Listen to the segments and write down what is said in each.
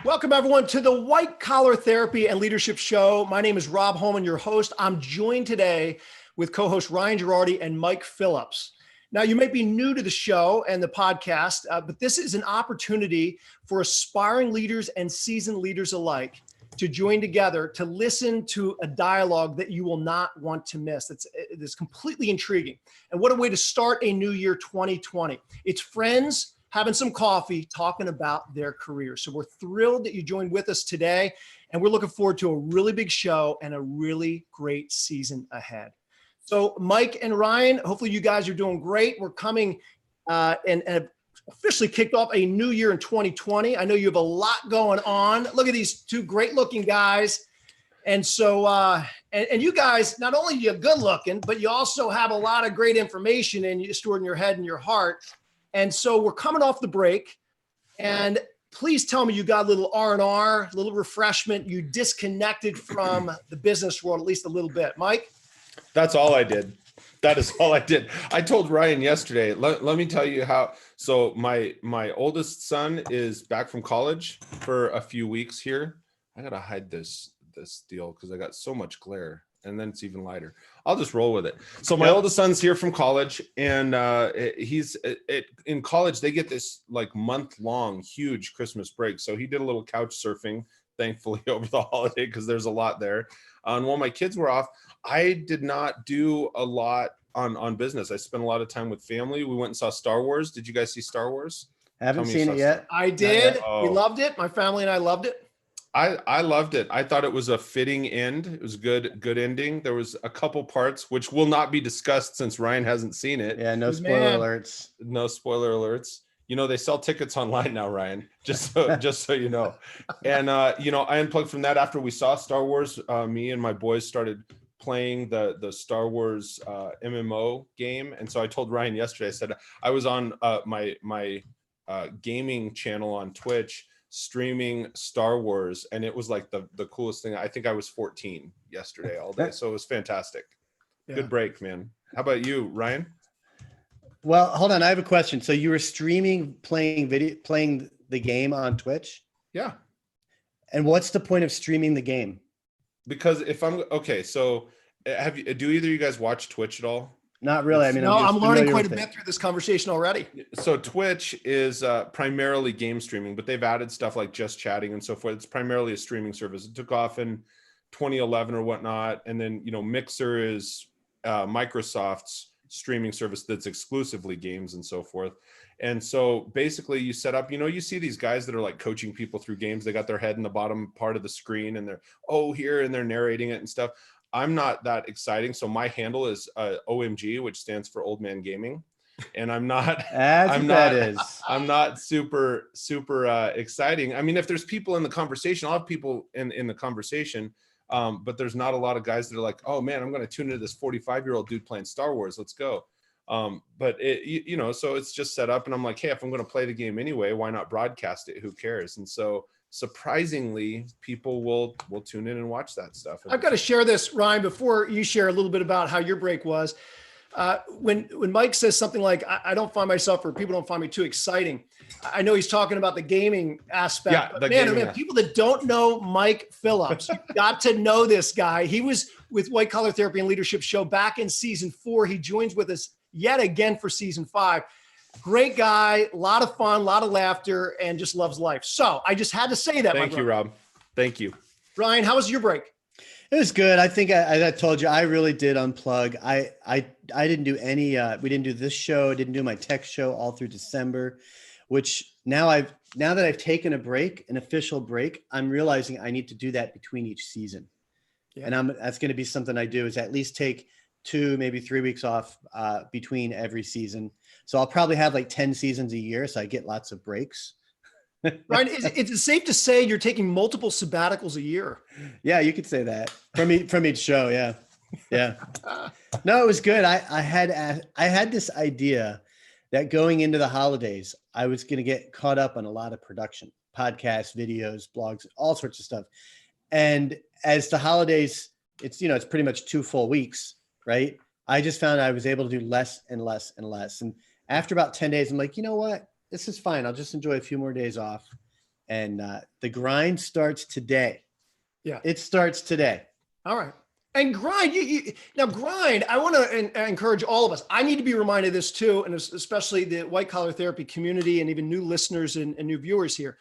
Welcome, everyone, to the White Collar Therapy and Leadership Show. My name is Robb Holman, your host. I'm joined today with co-host Ryan Gerardi and Mike Phillips. Now, you may be new to the show and the podcast, but this is an opportunity for aspiring leaders and seasoned leaders alike to join together to listen to a dialogue that you will not want to miss. It's completely intriguing. And what a way to start a new year 2020. It's friends having some coffee, talking about their careers. So we're thrilled that you joined with us today, and we're looking forward to a really big show and a really great season ahead. So Mike and Ryan, hopefully you guys are doing great. We're coming and have officially kicked off a new year in 2020. I know you have a lot going on. Look at these two great looking guys. And so, and you guys, not only are you good looking, but you also have a lot of great information and you stored in your head and your heart. And so we're coming off the break, and please tell me you got a little R&R, a little refreshment. You disconnected from the business world, at least a little bit. Mike? That's all I did. That is all I did. I told Ryan yesterday, let me tell you how. So my oldest son is back from college for a few weeks here. I got to hide this deal because I got so much glare. And then it's even lighter. I'll just roll with it. So my oldest son's here from college, and he's in college. They get this like month-long huge Christmas break. So he did a little couch surfing, thankfully, over the holiday because there's a lot there. And while my kids were off, I did not do a lot on business. I spent a lot of time with family. We went and saw Star Wars. Did you guys see Star Wars? Haven't seen it yet. I did. We loved it. My family and I loved it. I loved it. I thought it was a fitting end. It was good ending. There was a couple parts which will not be discussed since Ryan hasn't seen it. Yeah, no spoiler alerts. No spoiler alerts. You know, they sell tickets online now, Ryan, just so you know. And you know, I unplugged from that after we saw Star Wars. Me and my boys started playing the Star Wars MMO game. And so I told Ryan yesterday, I said I was on my gaming channel on Twitch streaming Star Wars, and it was like the coolest thing. I think I was 14 yesterday all day, so it was fantastic. Yeah. Good break, man. How about you, Ryan? Well, hold on, I have a question. So you were streaming playing the game on Twitch? Yeah. And what's the point of streaming the game? Because if I'm okay, so do either of you guys watch Twitch at all? Not really. I mean, I'm learning quite a bit through this conversation already. So Twitch is primarily game streaming, but they've added stuff like just chatting and so forth. It's primarily a streaming service. It took off in 2011 or whatnot. And then, you know, Mixer is Microsoft's streaming service that's exclusively games and so forth. And so basically you set up, you know, you see these guys that are like coaching people through games. They got their head in the bottom part of the screen and they're, here, and they're narrating it and stuff. I'm not that exciting. So my handle is OMG, which stands for Old Man Gaming. And I'm not, I'm not super exciting. I mean, if there's people in the conversation, I'll have people in the conversation, but there's not a lot of guys that are like, oh man, I'm going to tune into this 45-year-old dude playing Star Wars. Let's go. But you know, so it's just set up and I'm like, hey, if I'm going to play the game anyway, why not broadcast it? Who cares? And so surprisingly, people will tune in and watch that stuff. I've got to share this, Ryan, before you share a little bit about how your break was. When Mike says something like, I don't find myself, or people don't find me too exciting, I know he's talking about the gaming aspect. Yeah, but man, people that don't know Mike Phillips, you've got to know this guy. He was with White Collar Therapy and Leadership Show back in season 4. He joins with us yet again for season 5. Great guy, a lot of fun, a lot of laughter, and just loves life. So I just had to say that. Thank you, Rob. Thank you. Ryan, how was your break? It was good. I think I told you, I really did unplug. I didn't do any, we didn't do this show, didn't do my tech show all through December, which now that I've taken a break, an official break, I'm realizing I need to do that between each season. Yeah. And that's going to be something I do, is at least take 2, maybe 3 weeks off between every season. So I'll probably have like 10 seasons a year. So I get lots of breaks. Ryan, is it safe to say you're taking multiple sabbaticals a year? Yeah, you could say that from each show. Yeah. Yeah. No, it was good. I had this idea that going into the holidays, I was going to get caught up on a lot of production, podcasts, videos, blogs, all sorts of stuff. And as the holidays, it's pretty much 2 full weeks, right? I just found I was able to do less and less and less. And after about 10 days, I'm like, you know what? This is fine. I'll just enjoy a few more days off. And the grind starts today. Yeah. It starts today. All right. And grind, now grind, I want to encourage all of us. I need to be reminded of this too, and especially the white collar therapy community and even new listeners and new viewers here.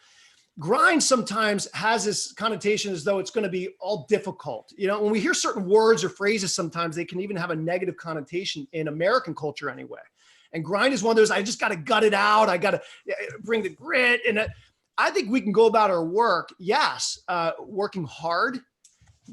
Grind sometimes has this connotation as though it's going to be all difficult. You know, when we hear certain words or phrases, sometimes they can even have a negative connotation in American culture anyway. And grind is one of those, I just got to gut it out. I got to bring the grit. And I think we can go about our work, yes, working hard,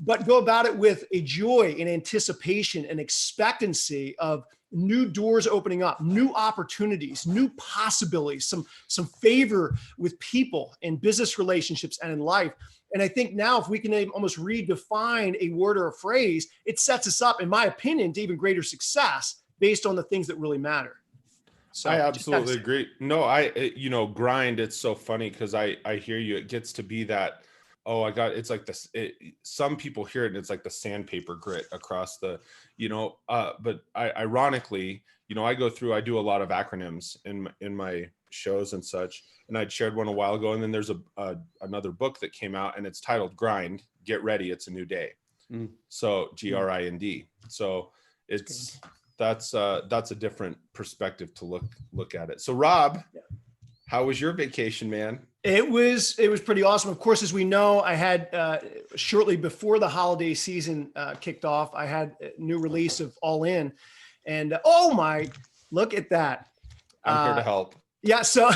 but go about it with a joy and anticipation and expectancy of new doors opening up, new opportunities, new possibilities, some favor with people in business relationships and in life. And I think now if we can almost redefine a word or a phrase, it sets us up, in my opinion, to even greater success based on the things that really matter. So I absolutely agree. No, grind, it's so funny because I hear you. It gets to be that, it's like this, some people hear it and it's like the sandpaper grit across the, but ironically, I do a lot of acronyms in my shows and such. And I'd shared one a while ago. And then there's another book that came out and it's titled Grind, Get Ready, It's a New Day. So GRIND. So that's a different perspective to look at it. So Rob, how was your vacation, man? It was pretty awesome. Of course, as we know, I had shortly before the holiday season kicked off, I had a new release of All In, and look at that! I'm here to help. Yeah, so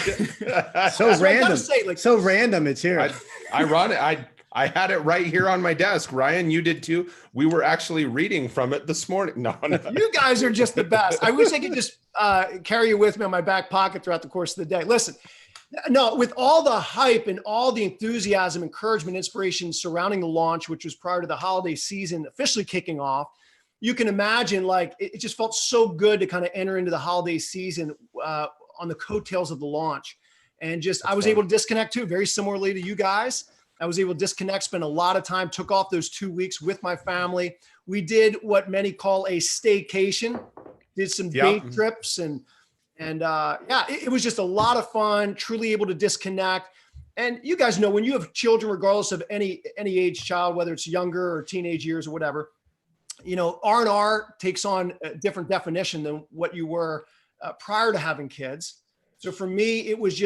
random. So random. It's here. Ironic. I had it right here on my desk. Ryan, you did too. We were actually reading from it this morning. No. You guys are just the best. I wish I could just carry you with me in my back pocket throughout the course of the day. Listen. No, with all the hype and all the enthusiasm, encouragement, inspiration surrounding the launch, which was prior to the holiday season officially kicking off, you can imagine it just felt so good to kind of enter into the holiday season on the coattails of the launch. And I was able to disconnect too, very similarly to you guys. I was able to disconnect, spend a lot of time, took off those 2 weeks with my family. We did what many call a staycation, did some day trips it was just a lot of fun, truly able to disconnect. And you guys know when you have children, regardless of any age child, whether it's younger or teenage years or whatever, R&R takes on a different definition than what you were prior to having kids. So for me, it was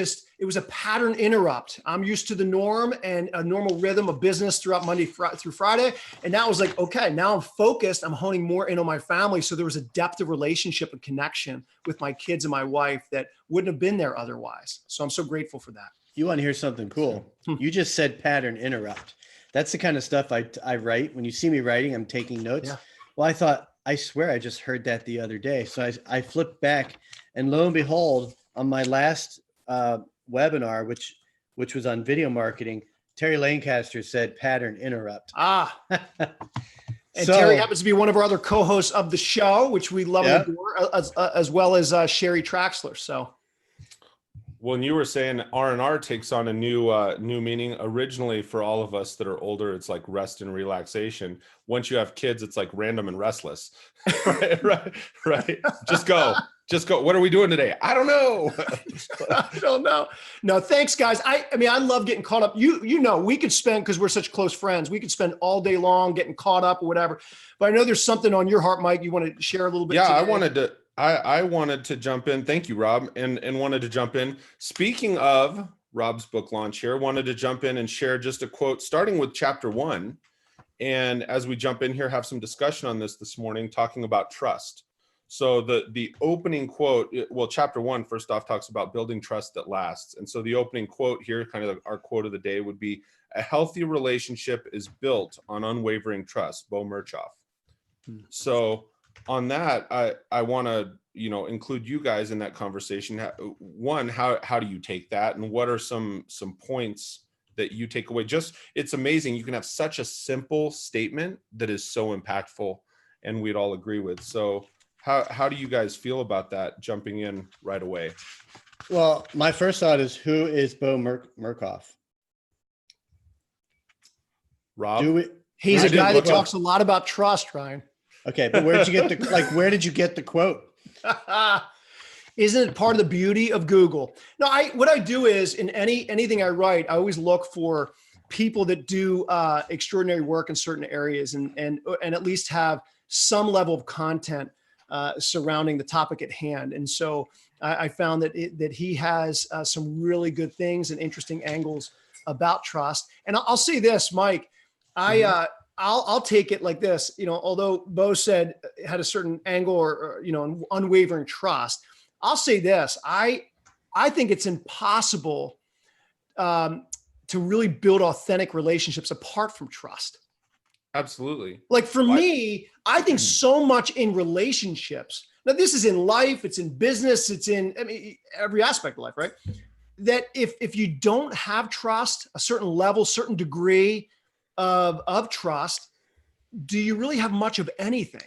a pattern interrupt. I'm used to the norm and a normal rhythm of business throughout Monday through Friday. And now I was like, okay, now I'm focused. I'm honing more in on my family. So there was a depth of relationship and connection with my kids and my wife that wouldn't have been there otherwise. So I'm so grateful for that. You want to hear something cool? You just said pattern interrupt. That's the kind of stuff I write. When you see me writing, I'm taking notes. Yeah. Well, I swear I just heard that the other day. So I flipped back and lo and behold, on my last webinar, which was on video marketing, Terry Lancaster said pattern interrupt. And Terry happens to be one of our other co-hosts of the show, which we love and adore, as well as Sherry Traxler. So when you were saying R&R takes on a new meaning, originally for all of us that are older, it's like rest and relaxation. Once you have kids, it's like random and restless. right. Just go. What are we doing today? I don't know. I don't know. No, thanks, guys. I mean, I love getting caught up. We could spend, because we're such close friends, we could spend all day long getting caught up or whatever. But I know there's something on your heart, Mike, you want to share a little bit. Yeah, today. I wanted to jump in. Thank you, Rob, and wanted to jump in. Speaking of Rob's book launch here, wanted to jump in and share just a quote, starting with chapter 1. And as we jump in here, have some discussion on this morning, talking about trust. So the opening quote, chapter 1, first off, talks about building trust that lasts. And so the opening quote here, kind of our quote of the day, would be, "A healthy relationship is built on unwavering trust," Bo Murchoff. So on that, I want to, include you guys in that conversation. One, how do you take that? And what are some points that you take away? It's amazing. You can have such a simple statement that is so impactful and we'd all agree with. So how do you guys feel about that, jumping in right away? Well, my first thought is, who is Bo Murchoff? Rob? He's a guy that talks a lot about trust, Ryan. Okay, but where did you get the quote? Isn't it part of the beauty of Google? No, what I do is in anything I write, I always look for people that do extraordinary work in certain areas and at least have some level of content surrounding the topic at hand. And so I found that he has some really good things and interesting angles about trust. And I'll say this, Mike, I'll take it like this, although Bo said it had a certain angle or unwavering trust. I'll say this, I think it's impossible to really build authentic relationships apart from trust. Absolutely. Like for me, I think so much in relationships. Now this is in life, it's in business, it's in, every aspect of life, right? That if you don't have trust, a certain level, certain degree of trust, do you really have much of anything?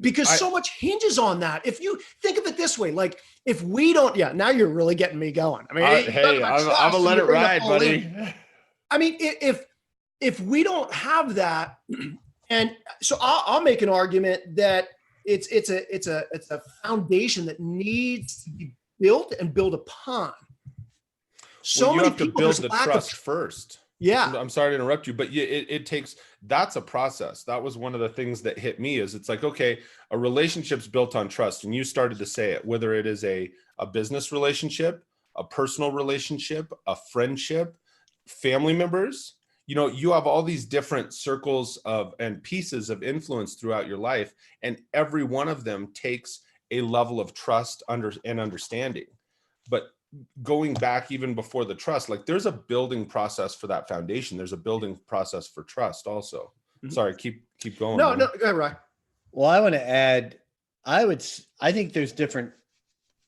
Because so much hinges on that. If you think of it this way, like if we don't, now you're really getting me going. Hey, I'm gonna let it ride, buddy. If we don't have that, and so I'll make an argument that it's a foundation that needs to be built and built upon. So you have to build the trust first. Yeah. I'm sorry to interrupt you, but it takes, that's a process. That was one of the things that hit me is it's like, okay, a relationship's built on trust. And you started to say it, whether it is a business relationship, a personal relationship, a friendship, family members, you have all these different circles and pieces of influence throughout your life. And every one of them takes a level of trust and understanding. But going back even before the trust, like there's a building process for that foundation. There's a building process for trust also. Sorry, keep going. No, go ahead, Ryan. Well, I want to add, I think there's different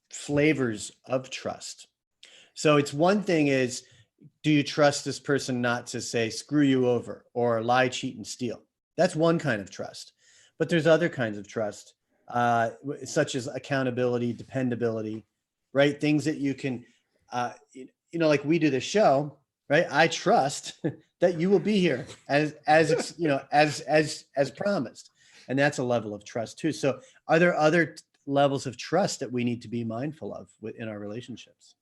flavors of trust. So it's one thing is, do you trust this person not to say, screw you over or lie, cheat, and steal? That's one kind of trust. But there's other kinds of trust, such as accountability, dependability, right? Things that you can, like we do this show, right? I trust that you will be here as promised. And that's a level of trust too. So are there other levels of trust that we need to be mindful of in our relationships?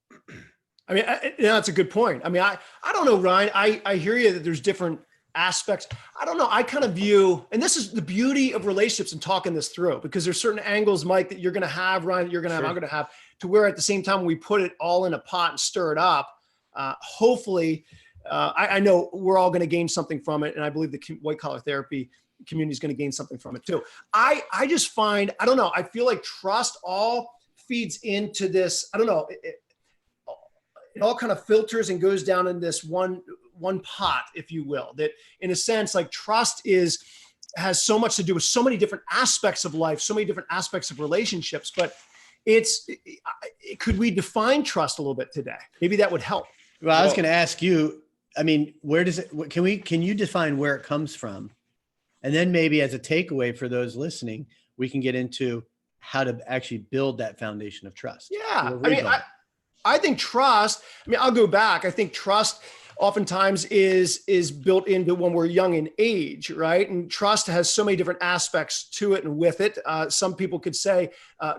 That's a good point. I don't know, Ryan, I hear you that there's different aspects. I don't know. I kind of view, and this is the beauty of relationships and talking this through, because there's certain angles, Mike, that you're going to have, Ryan, that you're going to have, I'm going to have, to where at the same time we put it all in a pot and stir it up. Hopefully, I know we're all going to gain something from it. And I believe the white collar therapy community is going to gain something from it too. I just find, I don't know, I feel like trust all feeds into this. I don't know. It all kind of filters and goes down in this one pot, if you will, that in a sense, like trust has so much to do with so many different aspects of life, so many different aspects of relationships, but could we define trust a little bit today? Maybe that would help. Well, I was going to ask you, where does it, can you define where it comes from? And then maybe as a takeaway for those listening, we can get into how to actually build that foundation of trust. Yeah. I think trust, I'll go back. I think trust oftentimes is built into when we're young in age, right? And trust has so many different aspects to it and with it. Some people could say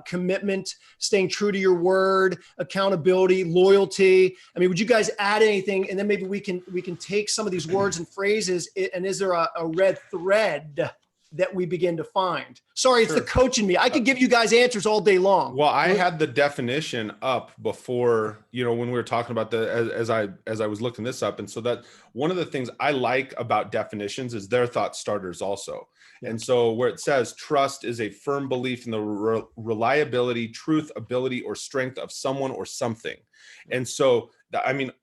commitment, staying true to your word, accountability, loyalty. Would you guys add anything? And then maybe we can take some of these words and phrases, and is there a red thread that we begin to find? Sorry, it's the coach in me. I could give you guys answers all day long. Well, I had the definition up before, when we were talking about as I was looking this up. And so that one of the things I like about definitions is they're thought starters also. Yeah. And so where it says trust is a firm belief in the reliability, truth, ability, or strength of someone or something. And so,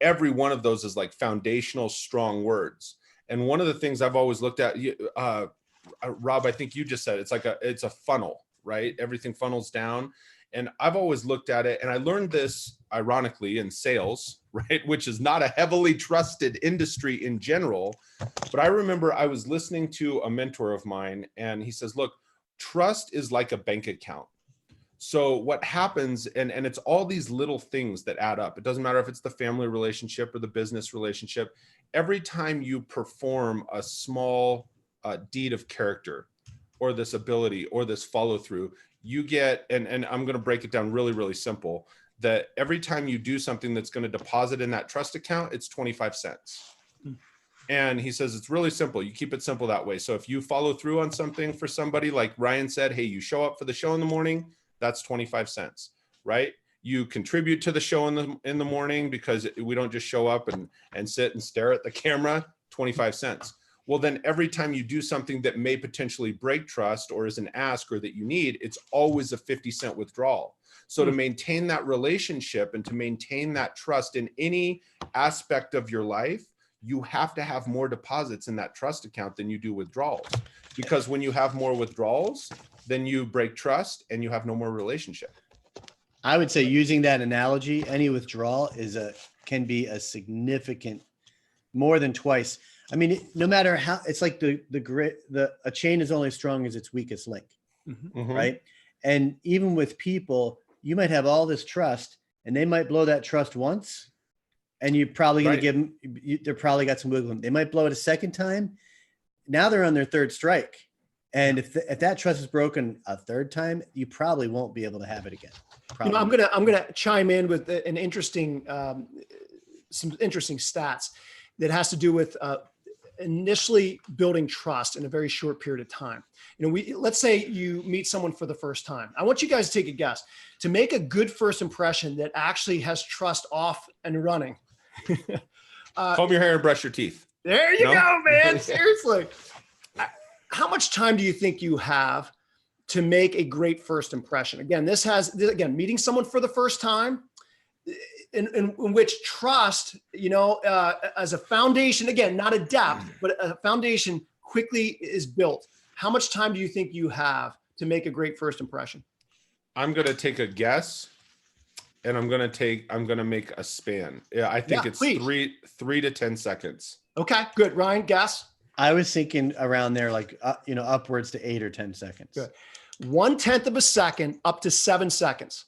every one of those is like foundational, strong words. And one of the things I've always looked at, Rob, I think you just said it's a funnel, right? Everything funnels down. And I've always looked at it, and I learned this ironically in sales, right? Which is not a heavily trusted industry in general. But I remember I was listening to a mentor of mine, and he says, look, trust is like a bank account. So what happens, and it's all these little things that add up. It doesn't matter if it's the family relationship or the business relationship. Every time you perform a small deed of character or this ability or this follow through, you get, and I'm going to break it down really, really simple, that every time you do something that's going to deposit in that trust account, it's 25 cents. And he says, it's really simple. You keep it simple that way. So if you follow through on something for somebody, like Ryan said, hey, you show up for the show in the morning, that's 25 cents, right? You contribute to the show in the morning, because we don't just show up and sit and stare at the camera, 25 cents. Well, then every time you do something that may potentially break trust or is an ask or that you need, it's always a 50-cent withdrawal. So to maintain that relationship and to maintain that trust in any aspect of your life, you have to have more deposits in that trust account than you do withdrawals. Because when you have more withdrawals, then you break trust and you have no more relationship. I would say, using that analogy, any withdrawal can be a significant, more than twice. I mean, no matter how, it's like a chain is only as strong as its weakest link, right? And even with people, you might have all this trust and they might blow that trust once, and you're probably going to give them, they're probably got some wiggle room. They might blow it a second time. Now they're on their third strike. And if that trust is broken a third time, you probably won't be able to have it again. You know, I'm gonna chime in with an interesting, some interesting stats that has to do with initially building trust in a very short period of time. You know, let's say you meet someone for the first time. I want you guys to take a guess to make a good first impression that actually has trust off and running. Comb your hair and brush your teeth. There you go, man. Seriously. How much time do you think you have to make a great first impression? Again, meeting someone for the first time, in which trust, you know, as a foundation, again, not a depth, but a foundation quickly is built. How much time do you think you have to make a great first impression? I'm going to take a guess, and I'm going to make a span. Yeah, I think it's please. 3 to 10 seconds. Okay, good. Ryan, guess. I was thinking around there, like, upwards to 8 or 10 seconds. Good. 1/10 of a second up to 7 seconds.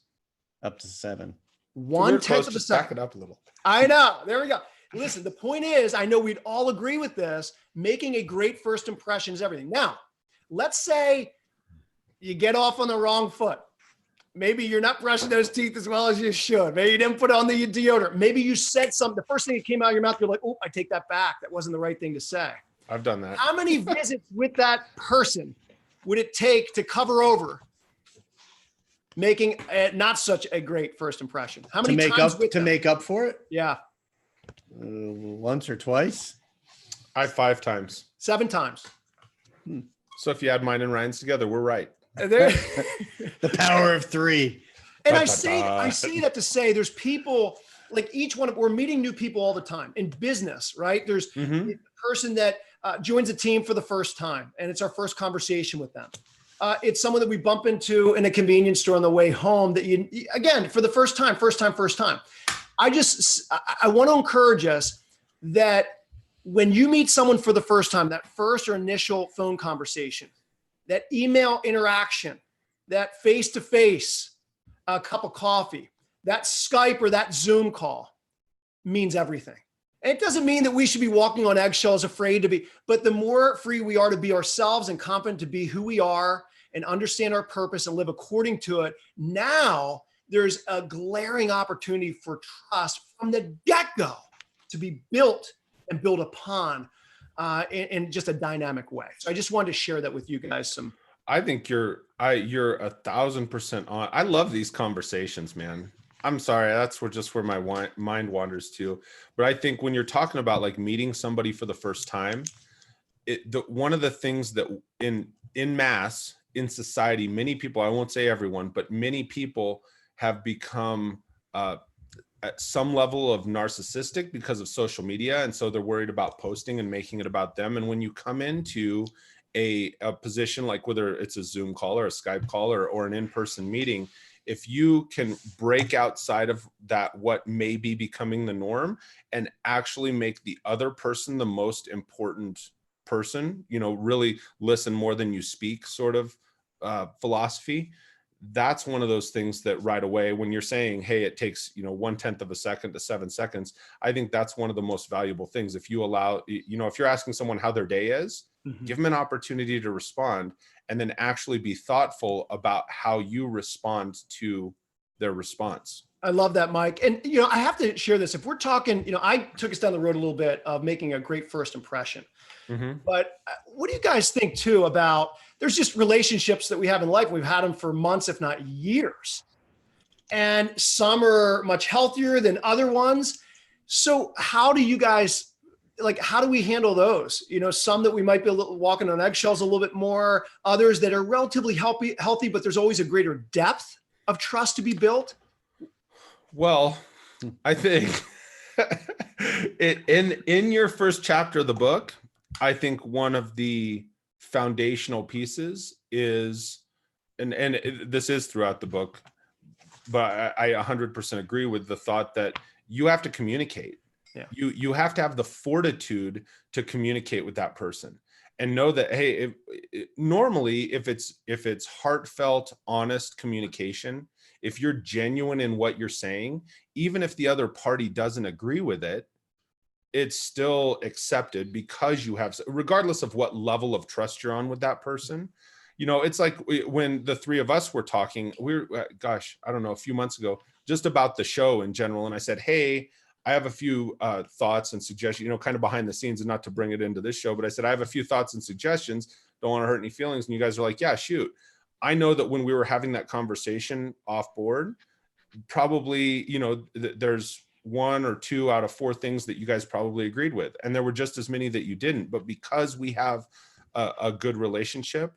Up to 7. 1/10 of a second. Back it up a little. I know. There we go. Listen, the point is, I know we'd all agree with this. Making a great first impression is everything. Now, let's say you get off on the wrong foot. Maybe you're not brushing those teeth as well as you should. Maybe you didn't put on the deodorant. Maybe you said something. The first thing that came out of your mouth, you're like, oh, I take that back. That wasn't the right thing to say. I've done that. How many visits with that person would it take to cover over making not such a great first impression? How many times make up for it? Yeah. Once or twice? 5 times. 7 times. So if you add mine and Ryan's together, we're right. The power of 3. And I say that to say there's people like we're meeting new people all the time in business, right? There's a person that joins a team for the first time, and it's our first conversation with them. It's someone that we bump into in a convenience store on the way home that again, for the first time. I want to encourage us that when you meet someone for the first time, that first or initial phone conversation, that email interaction, that face-to-face cup of coffee, that Skype or that Zoom call means everything. And it doesn't mean that we should be walking on eggshells, afraid to be, but the more free we are to be ourselves and confident to be who we are and understand our purpose and live according to it, now there's a glaring opportunity for trust from the get-go to be built and built upon in just a dynamic way. So I just wanted to share that with you guys. I think you're 1,000% on. I love these conversations, man. I'm sorry, that's where my mind wanders to. But I think when you're talking about like meeting somebody for the first time, one of the things that in mass in society, many people, I won't say everyone, but many people have become at some level of narcissistic because of social media, and so they're worried about posting and making it about them. And when you come into a position like whether it's a Zoom call or a Skype call or an in-person meeting, if you can break outside of that, what may be becoming the norm, and actually make the other person the most important person, really listen more than you speak sort of philosophy, that's one of those things that right away, when you're saying, hey, it takes, 1/10 of a second to 7 seconds, I think that's one of the most valuable things. If you allow, if you're asking someone how their day is, give them an opportunity to respond, and then actually be thoughtful about how you respond to their response. I love that, Mike. And, I have to share this. If we're talking, I took us down the road a little bit of making a great first impression. Mm-hmm. But what do you guys think too about, there's just relationships that we have in life. We've had them for months, if not years. And some are much healthier than other ones. So how do you guys, how do we handle those? Some that we might be walking on eggshells a little bit more, others that are relatively healthy, but there's always a greater depth of trust to be built. Well, I think in your first chapter of the book, I think one of the foundational pieces is, and this is throughout the book, but I 100% agree with the thought that you have to communicate. Yeah. You have to have the fortitude to communicate with that person and know that, hey, normally if it's heartfelt, honest communication, if you're genuine in what you're saying, even if the other party doesn't agree with it, it's still accepted because you have, regardless of what level of trust you're on with that person. It's like when the three of us were talking, I don't know, a few months ago, just about the show in general. And I said, hey, I have a few thoughts and suggestions, kind of behind the scenes, and not to bring it into this show, but I said, I have a few thoughts and suggestions. Don't want to hurt any feelings. And you guys are like, yeah, shoot. I know that when we were having that conversation off board, probably, there's 1 or 2 out of 4 things that you guys probably agreed with. And there were just as many that you didn't. But because we have a good relationship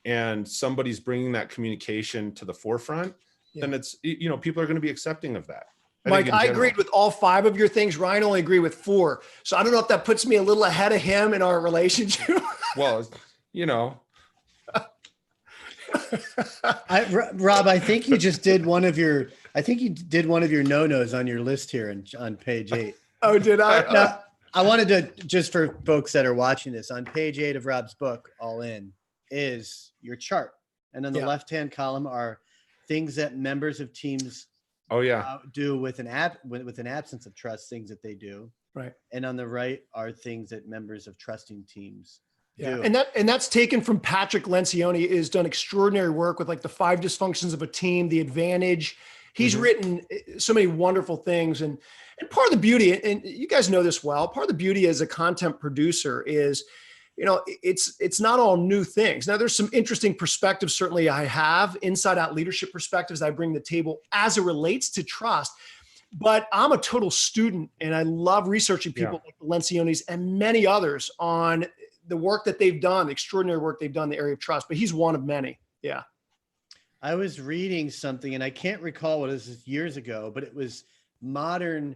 and somebody's bringing that communication to the forefront, then it's, people are going to be accepting of that. Mike, I agreed with all 5 of your things. Ryan only agreed with 4. So I don't know if that puts me a little ahead of him in our relationship. Well, Rob, I think you just did one of your no-nos on your list here on page 8. Oh, did I? Now, I wanted to, just for folks that are watching this, on page 8 of Rob's book, All In, is your chart. And on the left-hand column are things that members of teams do with an absence of trust, things that they do. Right. And on the right are things that members of trusting teams do. And that's taken from Patrick Lencioni, has done extraordinary work with the 5 dysfunctions of a team, the advantage. He's written so many wonderful things. And part of the beauty, and you guys know this well, part of the beauty as a content producer is, it's not all new things. Now there's some interesting perspectives. Certainly I have inside out leadership perspectives I bring to the table as it relates to trust, but I'm a total student and I love researching people like the Lencioni's and many others on the work that they've done, the extraordinary work they've done in the area of trust, but he's one of many. Yeah. I was reading something and I can't recall what it was years ago, but it was modern,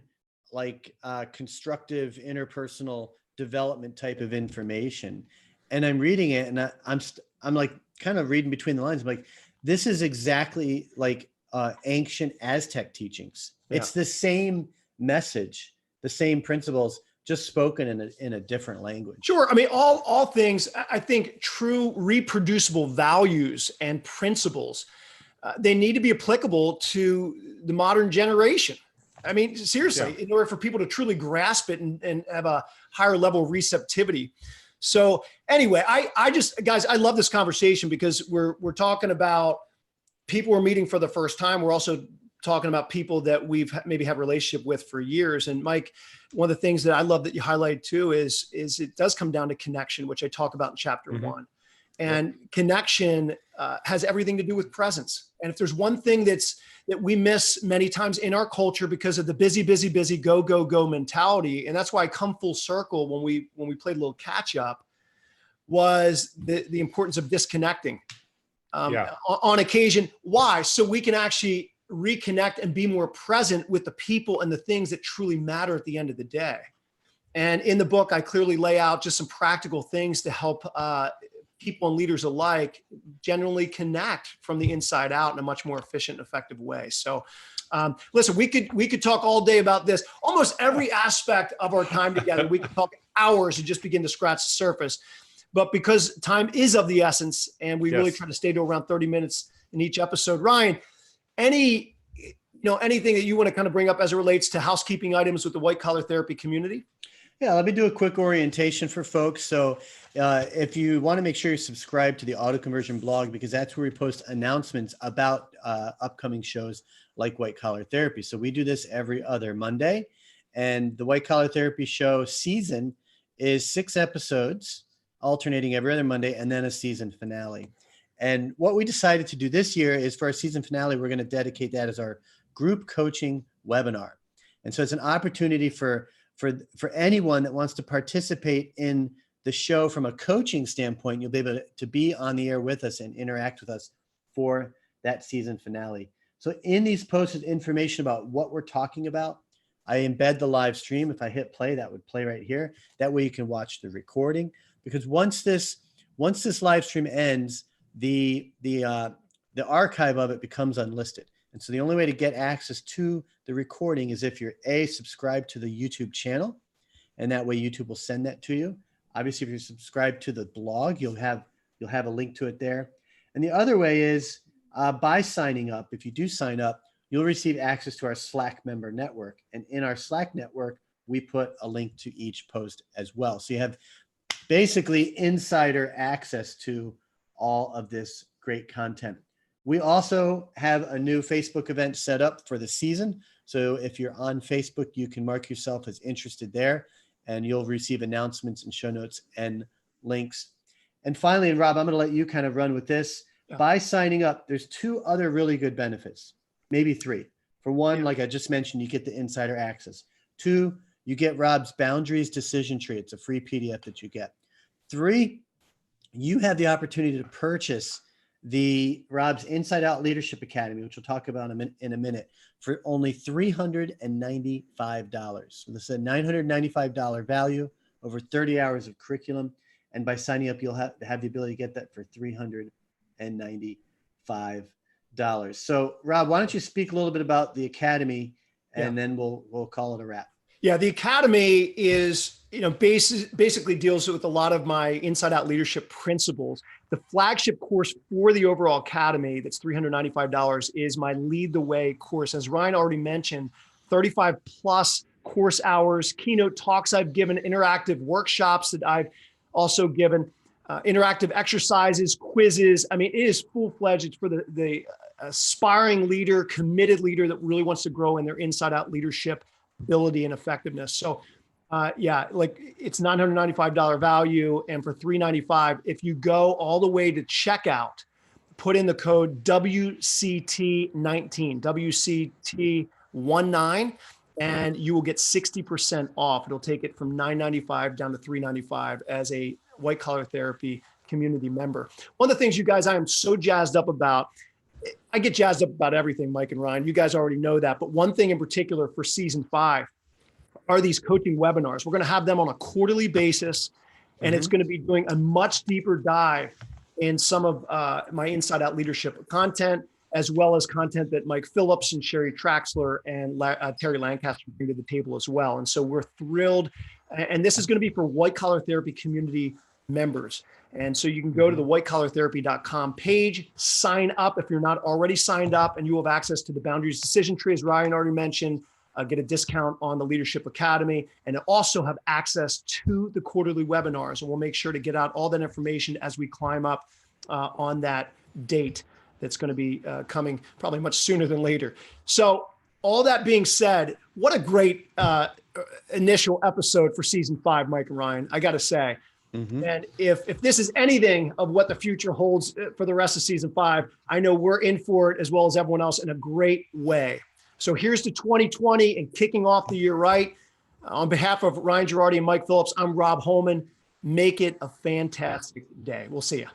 constructive interpersonal development type of information. And I'm reading it and I'm kind of reading between the lines. I'm like, this is exactly like ancient Aztec teachings. Yeah. It's the same message, the same principles, just spoken in a different language. Sure. I mean, all things, I think true reproducible values and principles, they need to be applicable to the modern generation. I mean, seriously, in order for people to truly grasp it and have a higher level of receptivity. So anyway, I just, guys, I love this conversation because we're talking about people we're meeting for the first time. We're also talking about people that we've maybe had a relationship with for years. And Mike, one of the things that I love that you highlight too is it does come down to connection, which I talk about in chapter 1. And connection has everything to do with presence. And if there's one thing that we miss many times in our culture because of the busy, go mentality, and that's why I come full circle when we played a little catch up, was the importance of disconnecting on occasion. Why? So we can actually reconnect and be more present with the people and the things that truly matter at the end of the day. And in the book, I clearly lay out just some practical things to help people and leaders alike generally connect from the inside out in a much more efficient and effective way. So listen, we could talk all day about this. Almost every aspect of our time together, we could talk hours and just begin to scratch the surface. But because time is of the essence and we really try to stay to around 30 minutes in each episode, Ryan, anything that you want to kind of bring up as it relates to housekeeping items with the white collar therapy community? Yeah, let me do a quick orientation for folks. So if you want to make sure you subscribe to the Auto Conversion blog, because that's where we post announcements about upcoming shows like White Collar Therapy. So we do this every other Monday. And the White Collar Therapy show season is 6 episodes, alternating every other Monday, and then a season finale. And what we decided to do this year is for our season finale, we're going to dedicate that as our group coaching webinar. And so it's an opportunity for anyone that wants to participate in the show from a coaching standpoint. You'll be able to be on the air with us and interact with us for that season finale. So in these posts is information about what we're talking about. I embed the live stream. If I hit play, that would play right here. That way you can watch the recording, because once this live stream ends, the archive of it becomes unlisted. And so the only way to get access to the recording is if you're subscribed to the YouTube channel, and that way YouTube will send that to you. Obviously, if you're subscribed to the blog, you'll have a link to it there. And the other way is by signing up. If you do sign up, you'll receive access to our Slack member network. And in our Slack network, we put a link to each post as well. So you have basically insider access to all of this great content. We also have a new Facebook event set up for the season. So if you're on Facebook, you can mark yourself as interested there, and you'll receive announcements and show notes and links. And finally, and Rob, I'm going to let you kind of run with this. Yeah. By signing up, there's 2 other really good benefits, maybe 3. For one, like I just mentioned, you get the insider access. 2, you get Rob's Boundaries Decision Tree. It's a free PDF that you get. 3, you have the opportunity to purchase the Rob's Inside Out Leadership Academy, which we'll talk about in a minute, for only $395. So this is a $995 value, over 30 hours of curriculum. And by signing up, you'll have the ability to get that for $395. So Rob, why don't you speak a little bit about the Academy, and then we'll call it a wrap. Yeah, the Academy is, basically deals with a lot of my Inside Out leadership principles. The flagship course for the overall Academy, that's $395, is my Lead the Way course. As Ryan already mentioned, 35 plus course hours, keynote talks I've given, interactive workshops that I've also given, interactive exercises, quizzes. I mean, it is full-fledged. It's for the aspiring leader, committed leader that really wants to grow in their Inside Out leadership ability and effectiveness. So it's $995 value. And for $395, if you go all the way to checkout, put in the code WCT19, WCT19, and you will get 60% off. It'll take it from $995 down to $395 as a White Collar Therapy community member. One of the things, you guys, I am so jazzed up about, I get jazzed up about everything, Mike and Ryan. You guys already know that. But one thing in particular for season 5 are these coaching webinars. We're going to have them on a quarterly basis, and it's going to be doing a much deeper dive in some of my Inside Out leadership content, as well as content that Mike Phillips and Sherry Traxler and Terry Lancaster bring to the table as well. And so we're thrilled. And this is going to be for White Collar Therapy community members. And so you can go to the whitecollartherapy.com page, sign up if you're not already signed up, and you will have access to the Boundaries Decision Tree, as Ryan already mentioned, get a discount on the Leadership Academy, and also have access to the quarterly webinars. And we'll make sure to get out all that information as we climb up on that date that's going to be coming probably much sooner than later. So all that being said, what a great initial episode for season 5, Mike and Ryan, I got to say. And if this is anything of what the future holds for the rest of season 5, I know we're in for it as well as everyone else in a great way. So here's to 2020 and kicking off the year right. On behalf of Ryan Gerardi and Mike Phillips, I'm Robb Holman. Make it a fantastic day. We'll see you.